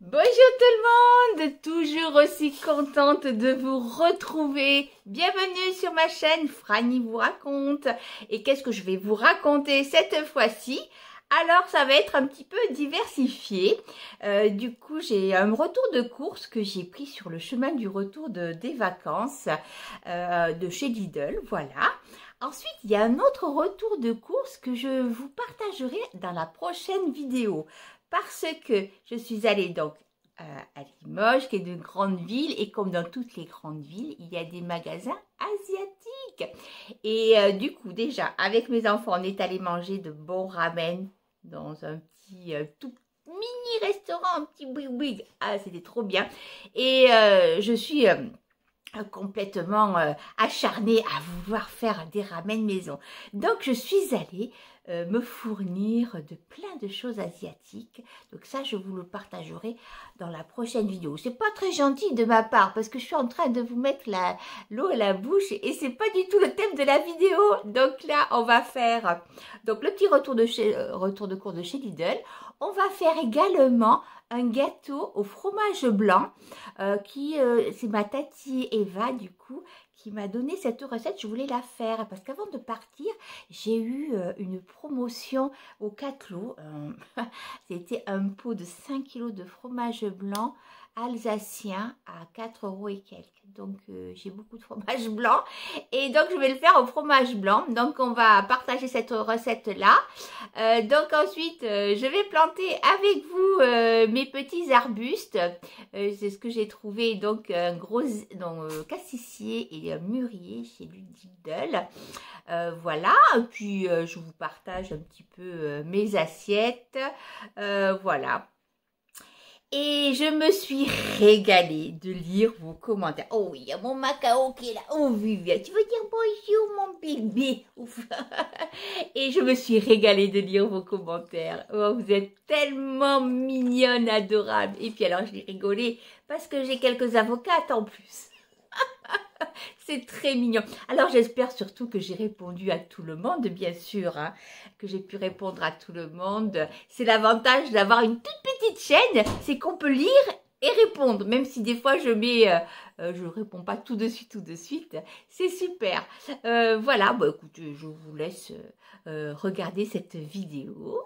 Bonjour tout le monde, toujours aussi contente de vous retrouver. Bienvenue sur ma chaîne Franny vous raconte. Et qu'est-ce que je vais vous raconter cette fois-ci? Alors ça va être un petit peu diversifié. Du coup j'ai un retour de course que j'ai pris sur le chemin du retour des vacances de chez Lidl, voilà. Ensuite, il y a un autre retour de course que je vous partagerai dans la prochaine vidéo. Parce que je suis allée donc à Limoges, qui est une grande ville. Et comme dans toutes les grandes villes, il y a des magasins asiatiques. Et du coup, déjà, avec mes enfants, on est allé manger de bons ramen dans un petit tout mini restaurant, un petit boui-boui. Ah, c'était trop bien. Et je suis... complètement acharnée à vouloir faire des ramen maison. Donc je suis allée me fournir de plein de choses asiatiques. Donc ça je vous le partagerai dans la prochaine vidéo. C'est pas très gentil de ma part parce que je suis en train de vous mettre l'eau à la bouche et c'est pas du tout le thème de la vidéo. Donc là on va faire donc le petit retour de cours de chez Lidl. On va faire également un gâteau au fromage blanc c'est ma tati Eva du coup qui m'a donné cette recette. Je voulais la faire parce qu'avant de partir j'ai eu une promotion au Catelot. C'était un pot de 5 kg de fromage blanc alsacien à 4 € et quelques. Donc j'ai beaucoup de fromage blanc et donc je vais le faire au fromage blanc. Donc on va partager cette recette là. Donc ensuite je vais planter avec vous mes petits arbustes. C'est ce que j'ai trouvé, donc un gros cassissier et un mûrier chez Lidl. Voilà, puis je vous partage un petit peu mes assiettes. Voilà. Et je me suis régalée de lire vos commentaires. Oh oui, il y a mon Macao qui est là. Oh Viviane, tu veux dire bonjour mon bébé? Ouf. Et je me suis régalée de lire vos commentaires. Oh, vous êtes tellement mignonne, adorable. Et puis alors, j'ai rigolé parce que j'ai quelques avocates en plus. C'est très mignon. Alors j'espère surtout que j'ai répondu à tout le monde, bien sûr, hein, que j'ai pu répondre à tout le monde. C'est l'avantage d'avoir une toute petite chaîne, c'est qu'on peut lire et répondre, même si des fois je réponds pas tout de suite. C'est super. Voilà, bon écoutez, je vous laisse regarder cette vidéo.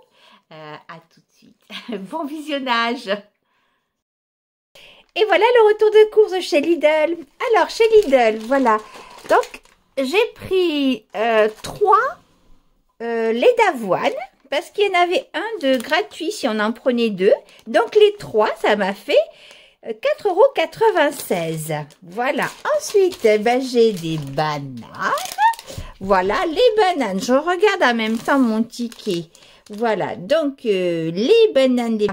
À tout de suite. Bon visionnage. Et voilà le retour de course chez Lidl. Alors, chez Lidl, voilà. Donc, j'ai pris 3 laits d'avoine. Parce qu'il y en avait un de gratuit si on en prenait 2. Donc, les 3, ça m'a fait 4,96 €. Voilà. Ensuite, ben, j'ai des bananes. Voilà, les bananes. Je regarde en même temps mon ticket. Voilà. Donc, les bananes,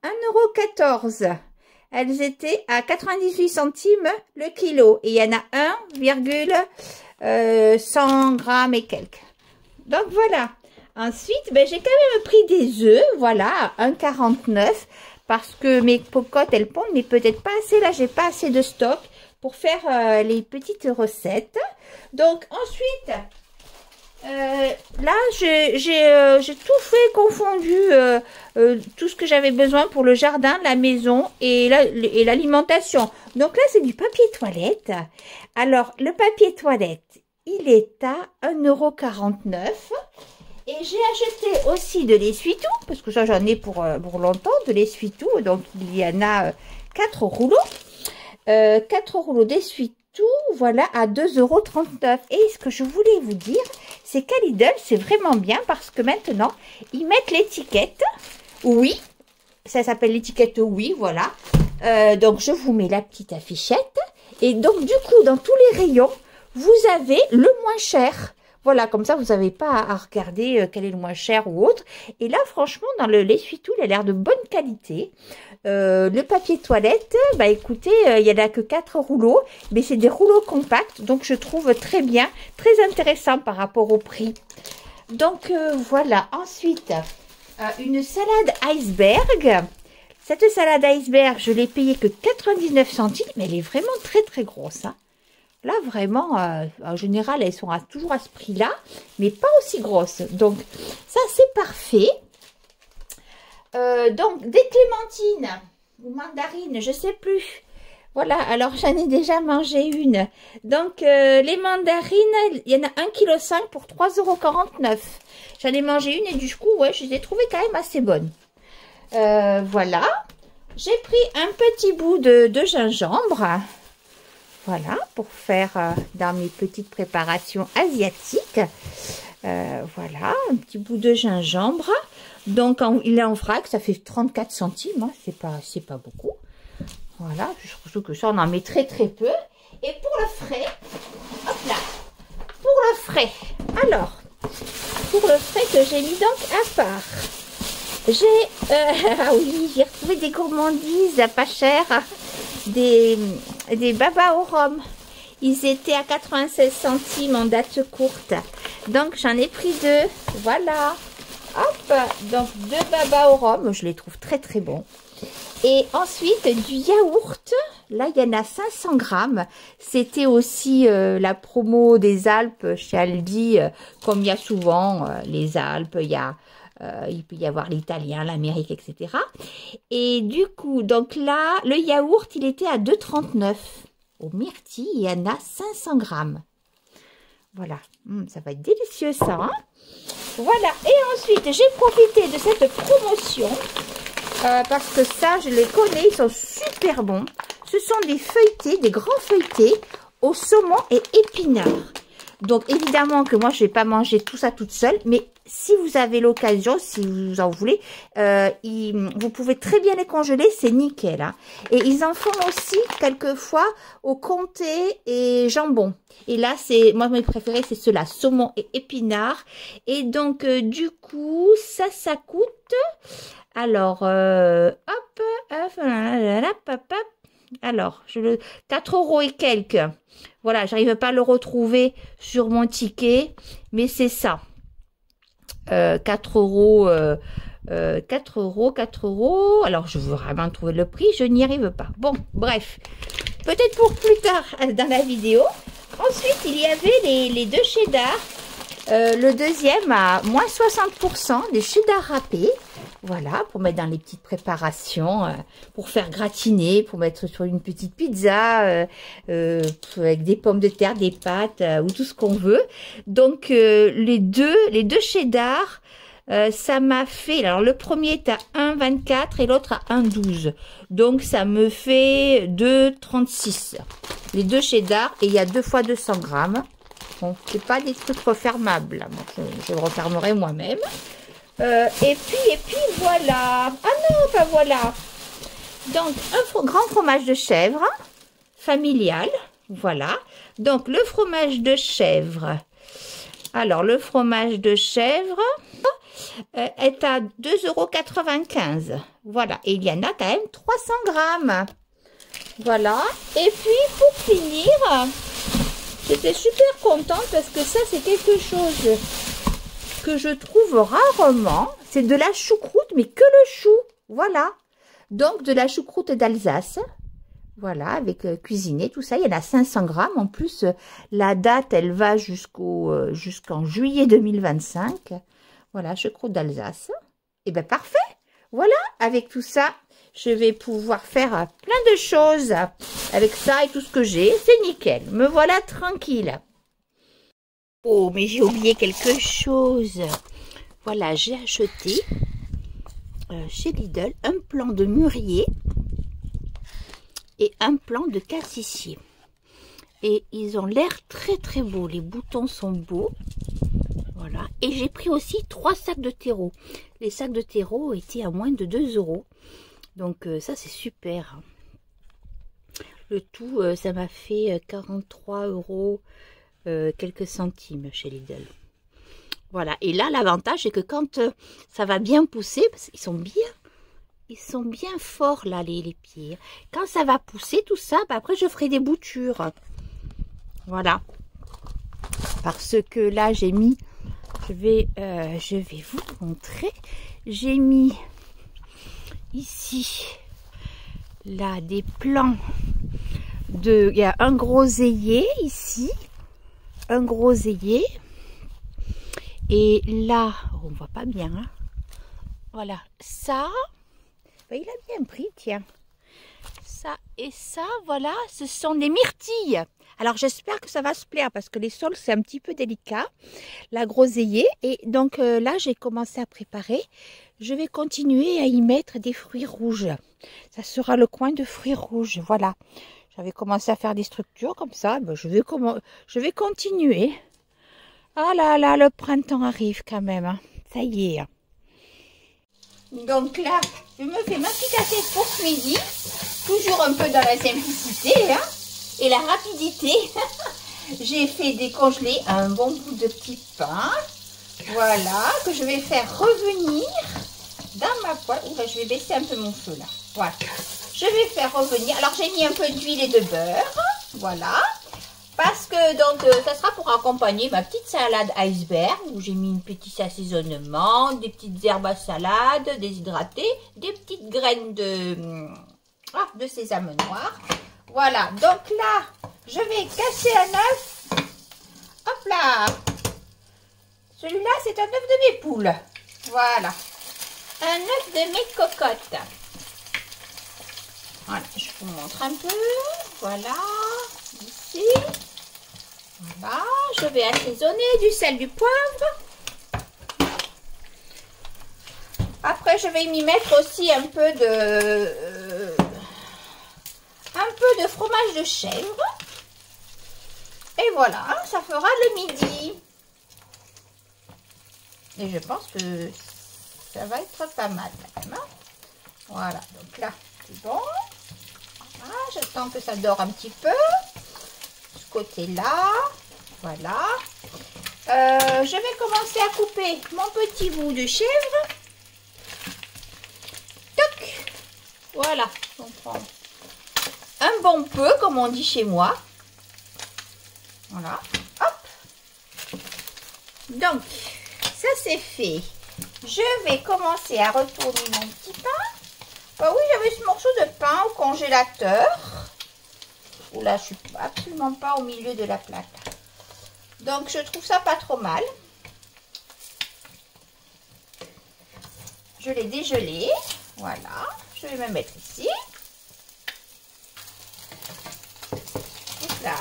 1,14 €. Elles étaient à 98 centimes le kilo. Et il y en a 100 grammes et quelques. Donc voilà. Ensuite, ben, j'ai quand même pris des œufs. Voilà, à 1,49 €. Parce que mes cocottes, elles pondent, mais peut-être pas assez. Là, j'ai pas assez de stock pour faire les petites recettes. Donc ensuite... là, j'ai tout fait confondu, tout ce que j'avais besoin pour le jardin, la maison et l'alimentation. Donc là, c'est du papier toilette. Alors, le papier toilette, il est à 1,49 €. Et j'ai acheté aussi de l'essuie-tout, parce que ça, j'en ai pour longtemps, de l'essuie-tout. Donc, il y en a 4 rouleaux. 4 rouleaux d'essuie-tout. Voilà, à 2,39 €. Et ce que je voulais vous dire, c'est qu'à Lidl, c'est vraiment bien parce que maintenant, ils mettent l'étiquette oui. Ça s'appelle l'étiquette oui, voilà. Donc, je vous mets la petite affichette. Et donc, du coup, dans tous les rayons, vous avez le moins cher. Voilà, comme ça, vous n'avez pas à regarder quel est le moins cher ou autre. Et là, franchement, dans l'essuie-tout, il a l'air de bonne qualité. Le papier toilette, bah écoutez, il n'y en a que 4 rouleaux, mais c'est des rouleaux compacts, donc je trouve très bien, très intéressant par rapport au prix. Donc voilà, ensuite, une salade iceberg. Cette salade iceberg, je l'ai payée que 99 centimes, mais elle est vraiment très très grosse, hein. Là, vraiment, en général, elles sont toujours à ce prix-là, mais pas aussi grosses. Donc, ça, c'est parfait. Donc, des clémentines. ou mandarine, je sais plus. Voilà, alors j'en ai déjà mangé une. Donc les mandarines, il y en a 1,5 kg pour 3,49 €. J'en ai mangé une et du coup, ouais, je les ai trouvées quand même assez bonnes. Voilà, j'ai pris un petit bout de gingembre. Voilà, pour faire dans mes petites préparations asiatiques. Voilà, un petit bout de gingembre. Donc, il est en vrac, ça fait 34 centimes. Hein, c'est pas beaucoup. Voilà, je trouve que ça, on en met très peu. Et pour le frais, hop là, pour le frais. Alors, pour le frais que j'ai mis donc à part. Ah oui, j'ai retrouvé des gourmandises à pas cher. Des babas au rhum. Ils étaient à 96 centimes en date courte. Donc, j'en ai pris 2. Voilà. Hop. Donc, 2 babas au rhum. Je les trouve très bons. Et ensuite, du yaourt. Là, il y en a 500 grammes. C'était aussi la promo des Alpes chez Aldi. Comme il y a souvent les Alpes, il peut y avoir l'italien, l'Amérique, etc. Et du coup, donc là, le yaourt, il était à 2,39 € au myrtille. Il y en a 500 grammes. Voilà, ça va être délicieux ça. Hein, voilà, et ensuite, j'ai profité de cette promotion parce que ça, je les connais, ils sont super bons. Ce sont des feuilletés, des grands feuilletés au saumon et épinards. Donc, évidemment que moi, je ne vais pas manger tout ça toute seule, mais si vous avez l'occasion, si vous en voulez, vous pouvez très bien les congeler, c'est nickel. Hein. Et ils en font aussi quelquefois au comté et jambon. Et là, moi, mes préférés, c'est ceux-là, saumon et épinards. Et donc, du coup, ça coûte... Alors, alors, 4 € et quelques. Voilà, j'arrive pas à le retrouver sur mon ticket, mais c'est ça. 4 €, 4 €. Alors, je veux vraiment trouver le prix, je n'y arrive pas. Bon, bref, peut-être pour plus tard dans la vidéo. Ensuite, il y avait les 2 cheddar. Le deuxième à moins 60%, des cheddar râpés. Voilà, pour mettre dans les petites préparations, pour faire gratiner, pour mettre sur une petite pizza, avec des pommes de terre, des pâtes, ou tout ce qu'on veut. Donc, les deux cheddar, ça m'a fait... Alors, le premier est à 1,24 et l'autre à 1,12. Donc, ça me fait 2,36. Les 2 cheddar, et il y a 2 fois 200 grammes. Bon, c'est pas des trucs refermables. Bon, je le refermerai moi-même. Et puis voilà. Ah non, pas voilà. Donc, un grand fromage de chèvre familial. Voilà. Donc, le fromage de chèvre. Alors, le fromage de chèvre est à 2,95 €. Voilà. Et il y en a quand même 300 grammes. Voilà. Et puis, pour finir, j'étais super contente parce que ça, c'est quelque chose que je trouve rarement. C'est de la choucroute, mais que le chou. Voilà. Donc, de la choucroute d'Alsace. Voilà, avec cuisiné, tout ça. Il y en a 500 grammes. En plus, la date, elle va jusqu'en juillet 2025. Voilà, choucroute d'Alsace. Et bien, parfait. Voilà, avec tout ça, je vais pouvoir faire plein de choses avec ça et tout ce que j'ai. C'est nickel. Me voilà tranquille. Oh, mais j'ai oublié quelque chose. Voilà, j'ai acheté chez Lidl un plant de mûrier et un plant de cassissier. Et ils ont l'air très beaux. Les boutons sont beaux. Voilà. Et j'ai pris aussi 3 sacs de terreau. Les sacs de terreau étaient à moins de 2 €. Donc ça, c'est super. Le tout, ça m'a fait 43 € quelques centimes chez Lidl. Voilà, et là l'avantage c'est que quand ça va bien pousser, parce qu'ils sont bien forts là les pieds. Quand ça va pousser tout ça, bah, après je ferai des boutures. Voilà. Parce que là j'ai mis, je vais vous montrer. J'ai mis ici là des plants de, il y a un groseillier ici. Un groseillier et là on voit pas bien hein. Voilà ça ben, il a bien pris, tiens, Ça et ça, voilà, ce sont des myrtilles. Alors j'espère que ça va se plaire parce que les sols c'est un petit peu délicat, la groseillier. Et donc là j'ai commencé à préparer. Je vais continuer à y mettre des fruits rouges. Ça sera le coin de fruits rouges, voilà. J'avais commencé à faire des structures comme ça, ben, je vais continuer. Ah là là, le printemps arrive quand même, hein. Ça y est. Donc là, je me fais ma petite assiette pour ce midi. Toujours un peu dans la simplicité hein, et la rapidité. J'ai fait décongeler un bon bout de petit pain. Voilà, que je vais faire revenir dans ma poêle. Ouh là, je vais baisser un peu mon feu là. Voilà. Je vais faire revenir. Alors, j'ai mis un peu d'huile et de beurre. Voilà. Parce que donc ça sera pour accompagner ma petite salade iceberg où j'ai mis une petite assaisonnement, des petites herbes à salade déshydratées, des petites graines de sésame noir. Voilà, donc là, je vais casser un œuf. Hop là. Celui-là, c'est un œuf de mes poules. Voilà. Un œuf de mes cocottes. Voilà, je vous montre un peu. Voilà, ici. Voilà, je vais assaisonner du sel, du poivre. Après, je vais m'y mettre aussi un peu de fromage de chèvre. Et voilà, ça fera le midi. Et je pense que ça va être pas mal quand même. Voilà, donc là, c'est bon. Voilà, j'attends que ça dore un petit peu. Ce côté-là, voilà. Je vais commencer à couper mon petit bout de chèvre. Toc. Voilà, on prend un bon peu, comme on dit chez moi. Voilà, hop. Donc, ça c'est fait. Je vais commencer à retourner mon petit pain. Bah oui, j'avais ce morceau de pain au congélateur. Oula, je suis absolument pas au milieu de la plaque. Donc, je trouve ça pas trop mal. Je l'ai dégelé. Voilà. Je vais me mettre ici. Là.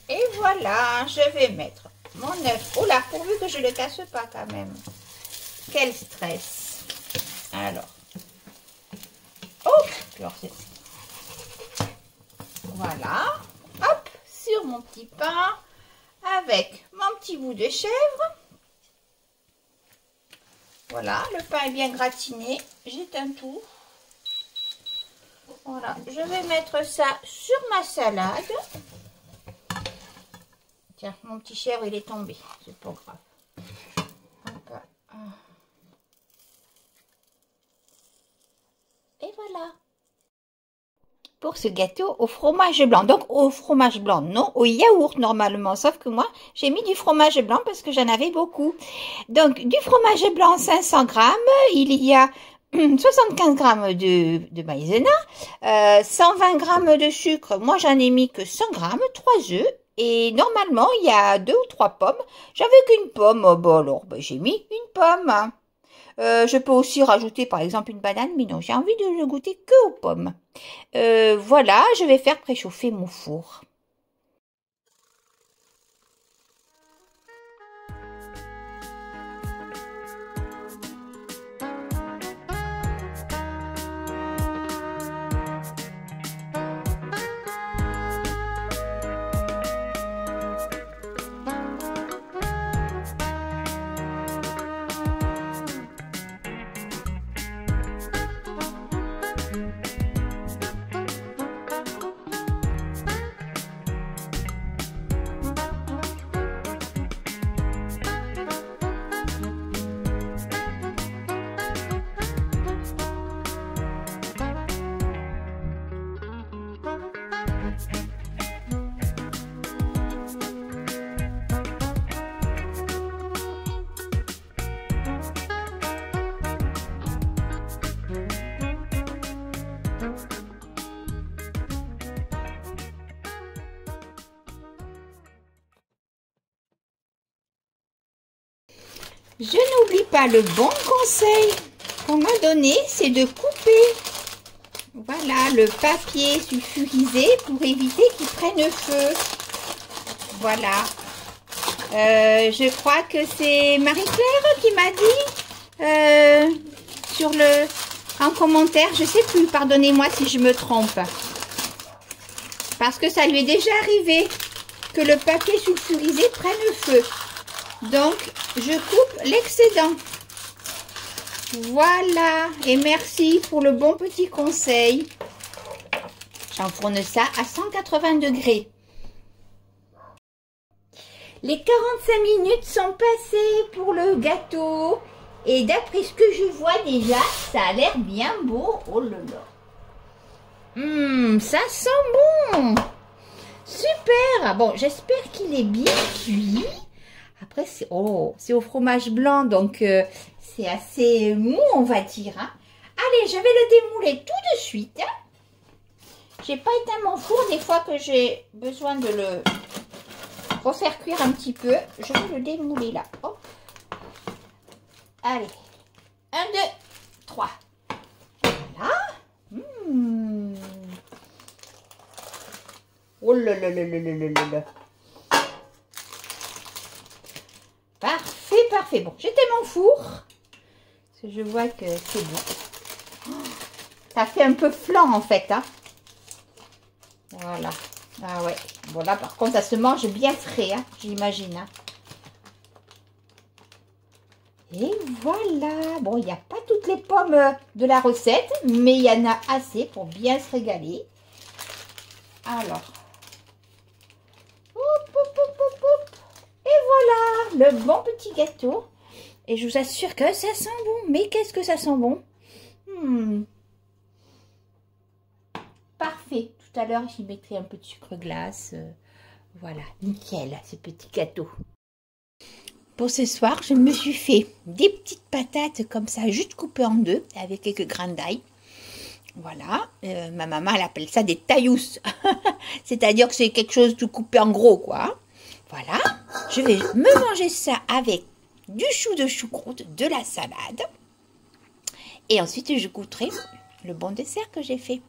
Et voilà, je vais mettre mon œuf. Oh là, pourvu que je ne le casse pas quand même. Quel stress. Alors. Oh, alors c'est... Voilà. Hop, sur mon petit pain. Avec mon petit bout de chèvre. Voilà, le pain est bien gratiné. J'éteins tout. Voilà, je vais mettre ça sur ma salade. Tiens, mon petit chèvre, il est tombé. C'est pas grave. Hop. Et voilà. Pour ce gâteau au fromage blanc. Donc, au fromage blanc, non, au yaourt normalement. Sauf que moi, j'ai mis du fromage blanc parce que j'en avais beaucoup. Donc, du fromage blanc, 500 grammes. Il y a 75 grammes de maïzena, 120 grammes de sucre. Moi, j'en ai mis que 100 grammes, 3 œufs. Et normalement, il y a 2 ou 3 pommes. J'avais qu'une pomme. Bon, alors, j'ai mis une pomme. Je peux aussi rajouter, par exemple, une banane. Mais non, j'ai envie de le goûter que aux pommes. Voilà, je vais faire préchauffer mon four. Je n'oublie pas le bon conseil qu'on m'a donné, c'est de couper, voilà, le papier sulfurisé pour éviter qu'il prenne feu. Voilà. Je crois que c'est Marie-Claire qui m'a dit en commentaire, je sais plus, pardonnez-moi si je me trompe. Parce que ça lui est déjà arrivé que le papier sulfurisé prenne feu. Donc, je coupe l'excédent. Voilà. Et merci pour le bon petit conseil. J'enfourne ça à 180 degrés. Les 45 minutes sont passées pour le gâteau. Et d'après ce que je vois déjà, ça a l'air bien beau. Oh là là. Ça sent bon. Super. Bon, j'espère qu'il est bien cuit. Après, c'est au fromage blanc, donc c'est assez mou, on va dire. Hein. Allez, je vais le démouler tout de suite. J'ai pas éteint mon four des fois que j'ai besoin de le refaire cuire un petit peu. Je vais le démouler là. Hop. Allez. 1, 2, 3. Voilà. Oh là là là là là là là. Parfait, parfait. Bon, j'étais mon four. Parce que je vois que c'est bon. Ça fait un peu flan en fait. Hein. Voilà. Ah ouais. Bon là par contre ça se mange bien frais. Hein, j'imagine. Hein. Et voilà. Bon, il n'y a pas toutes les pommes de la recette. Mais il y en a assez pour bien se régaler. Alors. Et voilà, le bon petit gâteau. Et je vous assure que ça sent bon. Mais qu'est-ce que ça sent bon? Parfait. Tout à l'heure, j'y mettrai un peu de sucre glace. Voilà, nickel, ce petit gâteau. Pour ce soir, je me suis fait des petites patates comme ça, juste coupées en deux, avec quelques grains d'ail. Voilà, ma maman, elle appelle ça des taillousses. C'est-à-dire que c'est quelque chose de coupé en gros, quoi. Voilà, je vais me manger ça avec du chou de choucroute, de la salade. Et ensuite, je goûterai le bon dessert que j'ai fait.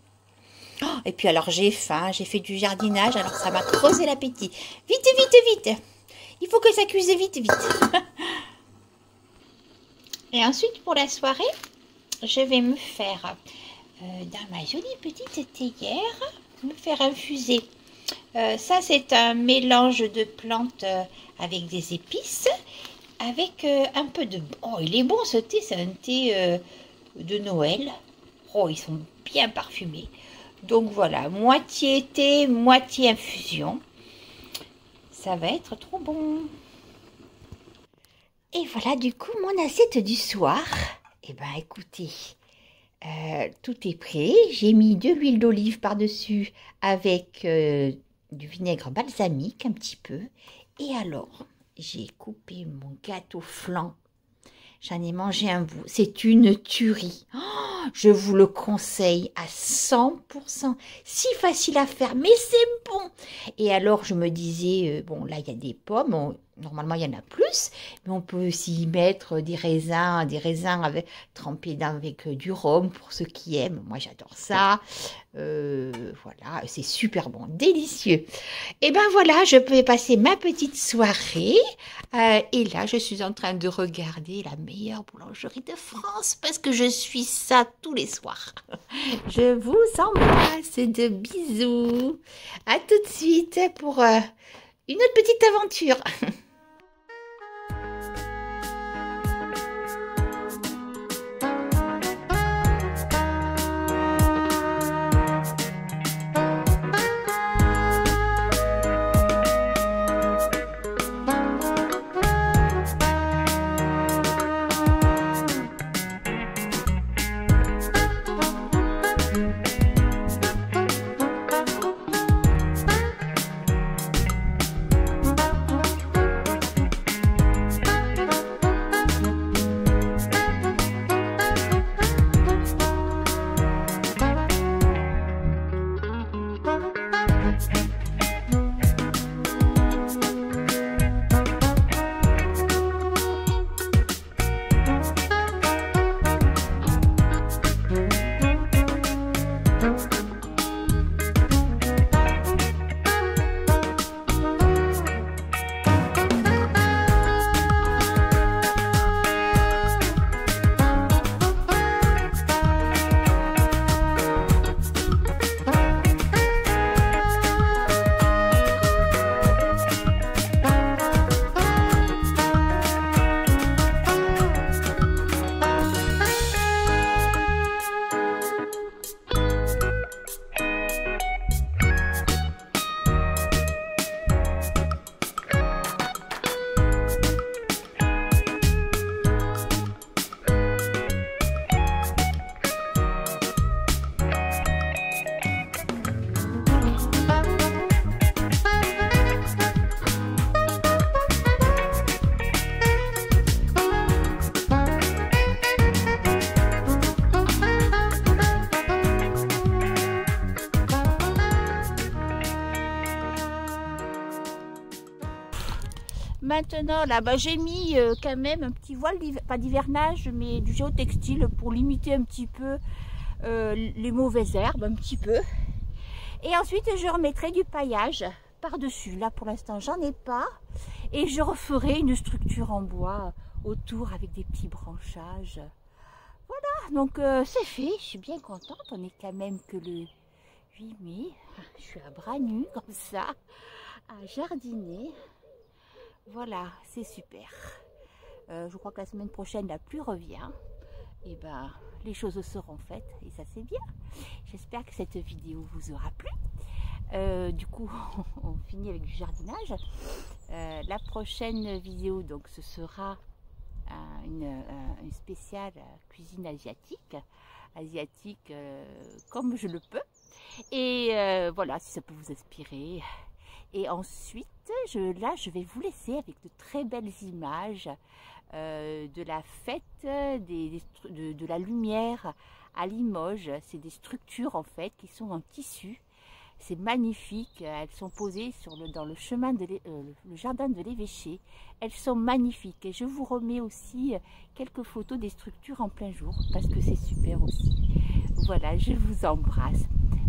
Oh, et puis alors, j'ai faim, j'ai fait du jardinage, alors ça m'a creusé l'appétit. Vite, vite, vite. Il faut que ça cuise vite, vite. Et ensuite, pour la soirée, je vais me faire, dans ma jolie petite théière, me faire infuser. Ça, c'est un mélange de plantes avec des épices, avec un peu de... Oh, il est bon ce thé, c'est un thé de Noël. Oh, ils sont bien parfumés. Donc voilà, moitié thé, moitié infusion. Ça va être trop bon. Et voilà du coup mon assiette du soir. Eh bien écoutez, tout est prêt. J'ai mis de l'huile d'olive par-dessus avec du vinaigre balsamique un petit peu. Et alors, j'ai coupé mon gâteau flan. J'en ai mangé un bout. C'est une tuerie. Oh, je vous le conseille à 100%. Si facile à faire, mais c'est bon. Et alors, je me disais, bon, là, il y a des pommes. Normalement, il y en a plus. Mais on peut aussi y mettre des raisins trempés avec du rhum pour ceux qui aiment. Moi, j'adore ça. Voilà, c'est super bon, délicieux. Et ben voilà, je peux passer ma petite soirée. Et là, je suis en train de regarder la meilleure boulangerie de France parce que je suis ça tous les soirs. Je vous embrasse, de bisous. À tout de suite pour une autre petite aventure. Maintenant, là, j'ai mis quand même un petit voile, pas d'hivernage, mais du géotextile pour limiter un petit peu les mauvaises herbes, un petit peu. Et ensuite, je remettrai du paillage par-dessus. Là, pour l'instant, j'en ai pas. Et je referai une structure en bois autour avec des petits branchages. Voilà, donc c'est fait. Je suis bien contente. On est quand même que le 8 mai. Je suis à bras nus, comme ça, à jardiner. Voilà, c'est super. Je crois que la semaine prochaine, la pluie revient. Et ben, les choses seront faites. Et ça, c'est bien. J'espère que cette vidéo vous aura plu. Du coup, on finit avec du jardinage. La prochaine vidéo, donc, ce sera une spéciale cuisine asiatique comme je le peux. Et voilà, si ça peut vous inspirer. Et ensuite, là, je vais vous laisser avec de très belles images de la fête de la lumière à Limoges. C'est des structures en fait qui sont en tissu. C'est magnifique. Elles sont posées dans le chemin le jardin de l'évêché. Elles sont magnifiques. Et je vous remets aussi quelques photos des structures en plein jour parce que c'est super aussi. Voilà, je vous embrasse.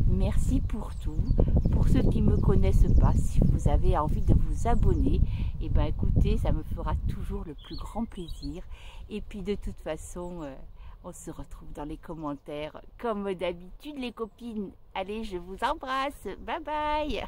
Merci pour tout. Pour ceux qui ne me connaissent pas, si vous avez envie de vous abonner, et ben écoutez, ça me fera toujours le plus grand plaisir. Et puis de toute façon, on se retrouve dans les commentaires comme d'habitude les copines. Allez, je vous embrasse. Bye bye.